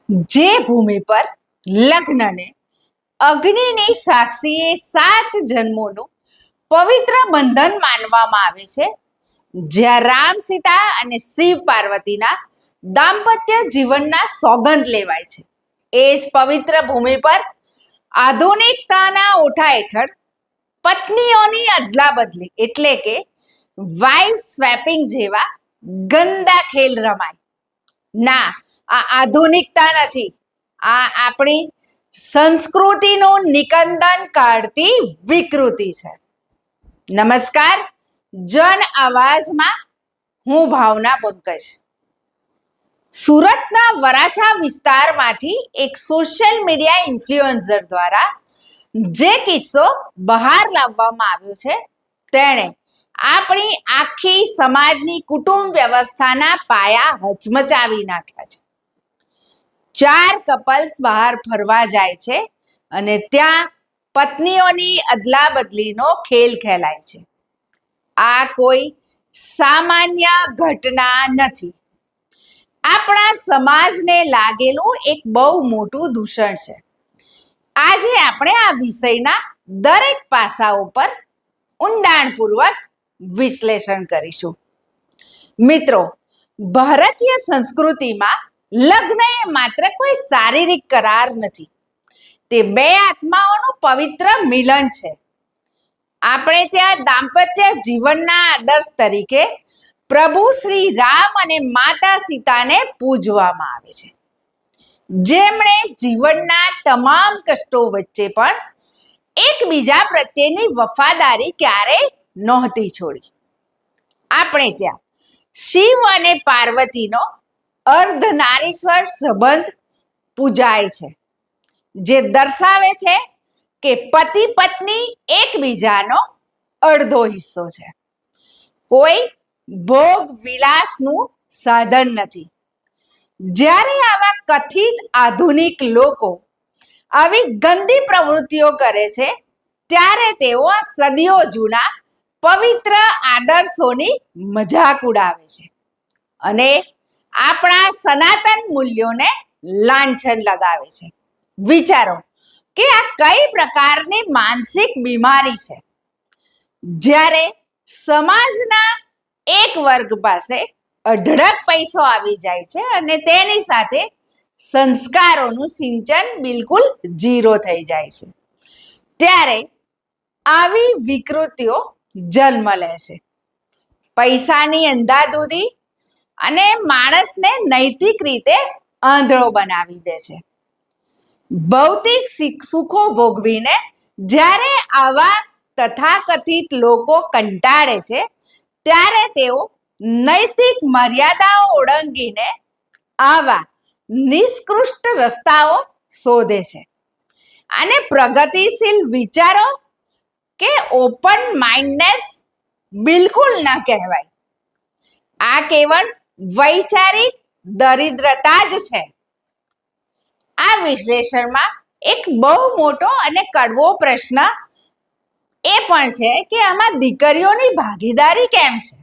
જે ભૂમિ પર લગ્નને અગ્નિની સાક્ષીએ 7 જન્મોનું પવિત્ર બંધન માનવામાં આવે છે, જ્યાં રામ સીતા અને શિવ પાર્વતીના દાંપત્ય જીવનના સોગંદ લેવાય છે. એ જ પવિત્ર ભૂમિ પર આધુનિકતાના ઓઠા હેઠળ પત્નીઓની અદલા બદલી એટલે કે વાઇફ સ્વેપિંગ જેવા ગંદા ખેલ રમાય. ના, આ આધુનિકતા નથી, આ આપણી સંસ્કૃતિનું નિકંદન કાઢતી વિકૃતિ છે. નમસ્કાર, જન આવાજમાં હું ભાવના પંકજ. સુરતના વરાછા વિસ્તારમાંથી એક સોશિયલ મીડિયા ઇન્ફ્લુએન્સર દ્વારા જે કિસ્સો બહાર લાવવામાં આવ્યો છે, તેણે આપણી આખી સમાજની કુટુંબ વ્યવસ્થાના પાયા હચમચાવી નાખ્યા છે. 4 કપલ્સ બહાર ફરવા જાય છે અને ત્યાં પત્નીઓની અદલા બદલીનો ખેલ ખેલાય છે. આ કોઈ સામાન્ય ઘટના નથી. આપણા સમાજને લાગેલું એક બહુ મોટું દૂષણ છે. આજે આપણે આ વિષયના દરેક પાસાઓ પર ઊંડાણપૂર્વક વિશ્લેષણ કરીશું. મિત્રો, ભારતીય સંસ્કૃતિમાં લગ્ન એ માત્ર કોઈ શારીરિક કરાર નથી, તે 2 આત્માઓનું પવિત્ર મિલન છે. આપણે ત્યાં દાંપત્ય જીવનના આદર્શ તરીકે પ્રભુ શ્રી રામ અને માતા સીતાને પૂજવામાં આવે છે, જેમણે જીવનના તમામ કષ્ટો વચ્ચે પણ એકબીજા પ્રત્યેની વફાદારી ક્યારેય નહોતી છોડી. આપણે ત્યાં શિવ અને પાર્વતીનો અર્ધનારીશ્વર સંબંધ પૂજાય છે, જે દર્શાવે છે કે પતિ પત્ની એકબીજાનો અડધો હિસ્સો છે. કોઈ ભોગ વિલાસનું સાધન નથી. જ્યારે આવા કથિત આધુનિક લોકો આવી ગંદી પ્રવૃત્તિઓ કરે છે, ત્યારે તેઓ આ સદીઓ જૂના પવિત્ર આદર્શોની મજાક ઉડાવે છે અને આપણા સનાતન મૂલ્યોને લાંછન લગાવે છે. વિચારો કે આ કઈ પ્રકારની માનસિક બીમારી છે. જ્યારે સમાજના એક વર્ગ પાસે અઢળક પૈસો આવી જાય છે અને તેની સાથે સંસ્કારોનું સિંચન બિલકુલ ઝીરો થઈ જાય છે, ત્યારે આવી વિકૃતિઓ જન્મ લે છે. પૈસાની અંધાધૂંધી અને માણસને નૈતિક રીતે આંધળો બનાવી દે છે. ભૌતિક સુખો ભોગવીને જ્યારે આવા તથાકથિત લોકો કંટાળે છે, ત્યારે તેઓ નૈતિક મર્યાદાઓ ઓળંગીને આવા નિષ્કૃષ્ટ રસ્તાઓ શોધે છે. અને પ્રગતિશીલ વિચારો કે ઓપન માઇન્ડનેસ બિલકુલ ન કહેવાય. આ કેવળ વૈચારિક દરિદ્રતા જ છે. આ વિશ્લેષણમાં એક બહુ મોટો અને કડવો પ્રશ્ન એ પણ છે કે આમાં દીકરીઓની ભાગીદારી કેમ છે?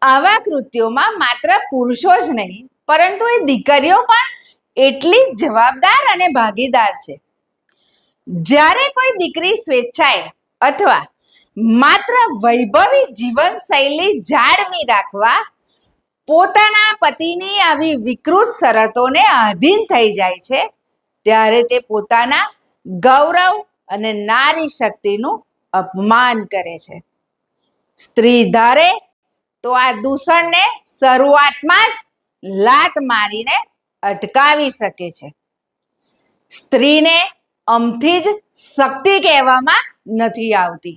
આવા કૃત્યોમાં માત્ર પુરુષો જ નહીં, પરંતુ એ દીકરીઓ પણ એટલી જ જવાબદાર અને ભાગીદાર છે. જ્યારે કોઈ દીકરી સ્વેચ્છાએ અથવા માત્ર વૈભવી જીવનશૈલી જાળવી રાખવા પોતાના પતિની આવી વિકૃત શરતોને આધીન થઈ જાય છે, ત્યારે તે પોતાના ગૌરવ અને નારી શક્તિનું અપમાન કરે છે. સ્ત્રી ધારે તો આ દૂષણને શરૂઆતમાં જ લાત મારીને અટકાવી શકે છે. સ્ત્રીને અમથી જ શક્તિ કહેવામાં નથી આવતી,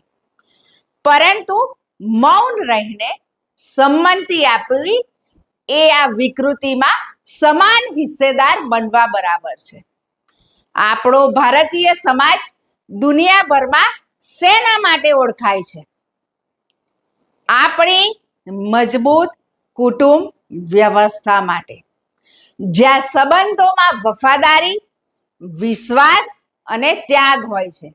પરંતુ મૌન રહીને સંમતિ આપવી એ આ વિકૃતિમાં સમાન હિસ્સેદાર બનવા બરાબર છે. આપણો ભારતીય સમાજ દુનિયાભરમાં શેના માટે ઓળખાય છે? આપણી મજબૂત કુટુંબ વ્યવસ્થા માટે, જ્યાં સંબંધોમાં વફાદારી, વિશ્વાસ અને ત્યાગ હોય છે.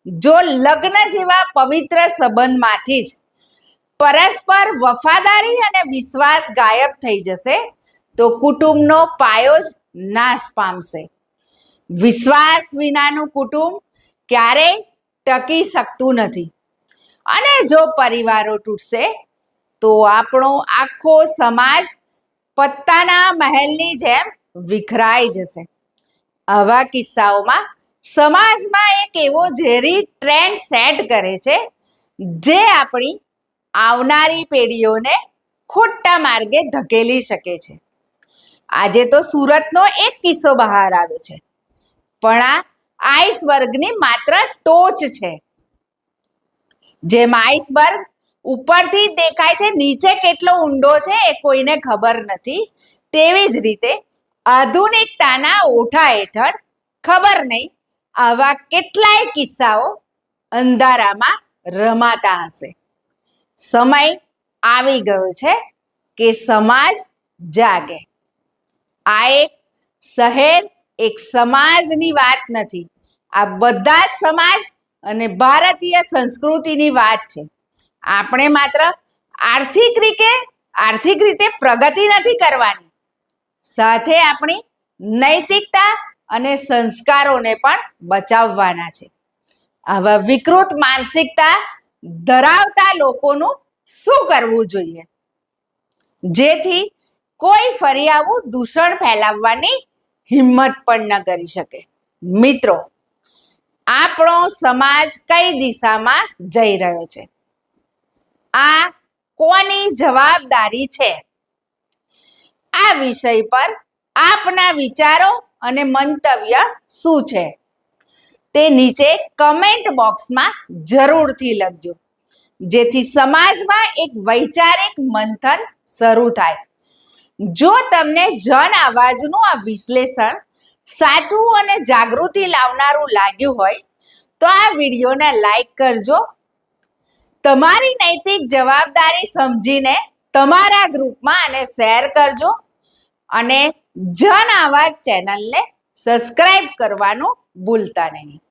જો લગ્ન જેવા પવિત્ર સંબંધમાંથી જ પરસ્પર વફાદારી અને વિશ્વાસ ગાયબ થઈ જશે, તો કુટુંબનો પાયો જ નાશ પામશે. વિશ્વાસ વિનાનું કુટુંબ ક્યારેય ટકી શકતું નથી. અને જો પરિવારો તૂટશે તો આપણો આખો સમાજ પત્તાના મહેલની જેમ વિખરાઈ જશે. આવા કિસ્સાઓમાં સમાજમાં એક એવો ઝેરી ટ્રેન્ડ સેટ કરે છે જે આપણી આવનારી પેઢીઓને ખોટા માર્ગે ધકેલી શકે છે. આજે તો સુરતનો એક કિસ્સો બહાર આવ્યો છે, પણ આ આઈસબર્ગની માત્ર ટોચ છે. જેમ આઈસબર્ગ ઉપરથી દેખાય છે, નીચે કેટલો ઊંડો છે એ કોઈને ખબર નથી. તેવી જ રીતે આધુનિકતાના ઓઠા હેઠળ ખબર નહીં આવા કેટલાય કિસ્સાઓ અંધારામાં રમાતા હશે. સમય આવી ગયો છે કે સમાજ જાગે. આ એક શહેર, એક સમાજની વાત નથી. આ બધા જ સમાજ અને ભારતીય સંસ્કૃતિની વાત છે. આપણે માત્ર આર્થિક રીતે પ્રગતિ નથી કરવાની, સાથે આપણી નૈતિકતા અને સંસ્કારોને પણ બચાવવાના છે. આવા વિકૃત માનસિકતા ધરાવતા લોકોનું શું કરવું જોઈએ, જેથી કોઈ ફરી આવું દૂષણ ફેલાવવાની હિંમત પણ ન કરી શકે? મિત્રો, આપણો સમાજ કઈ દિશામાં જઈ રહ્યો છે? આ કોની જવાબદારી છે? આ વિષય પર આપના વિચારો અને મંતવ્ય શું છે તે નીચે કમેન્ટ બોક્સમાં જરૂરથી લખજો, જેથી સમાજમાં એક વૈચારિક મંથન શરૂ થાય. જો તમને જન અવાજનું આ વિશ્લેષણ સાચું અને જાગૃતિ લાવનારું લાગ્યું હોય તો આ વિડીયોને લાઈક કરજો. તમારી નૈતિક જવાબદારી સમજીને તમારા ગ્રુપમાં અને શેર કરજો. અને જન અવાજ ચેનલને સબસ્ક્રાઇબ કરવાનું ભૂલતા નહીં.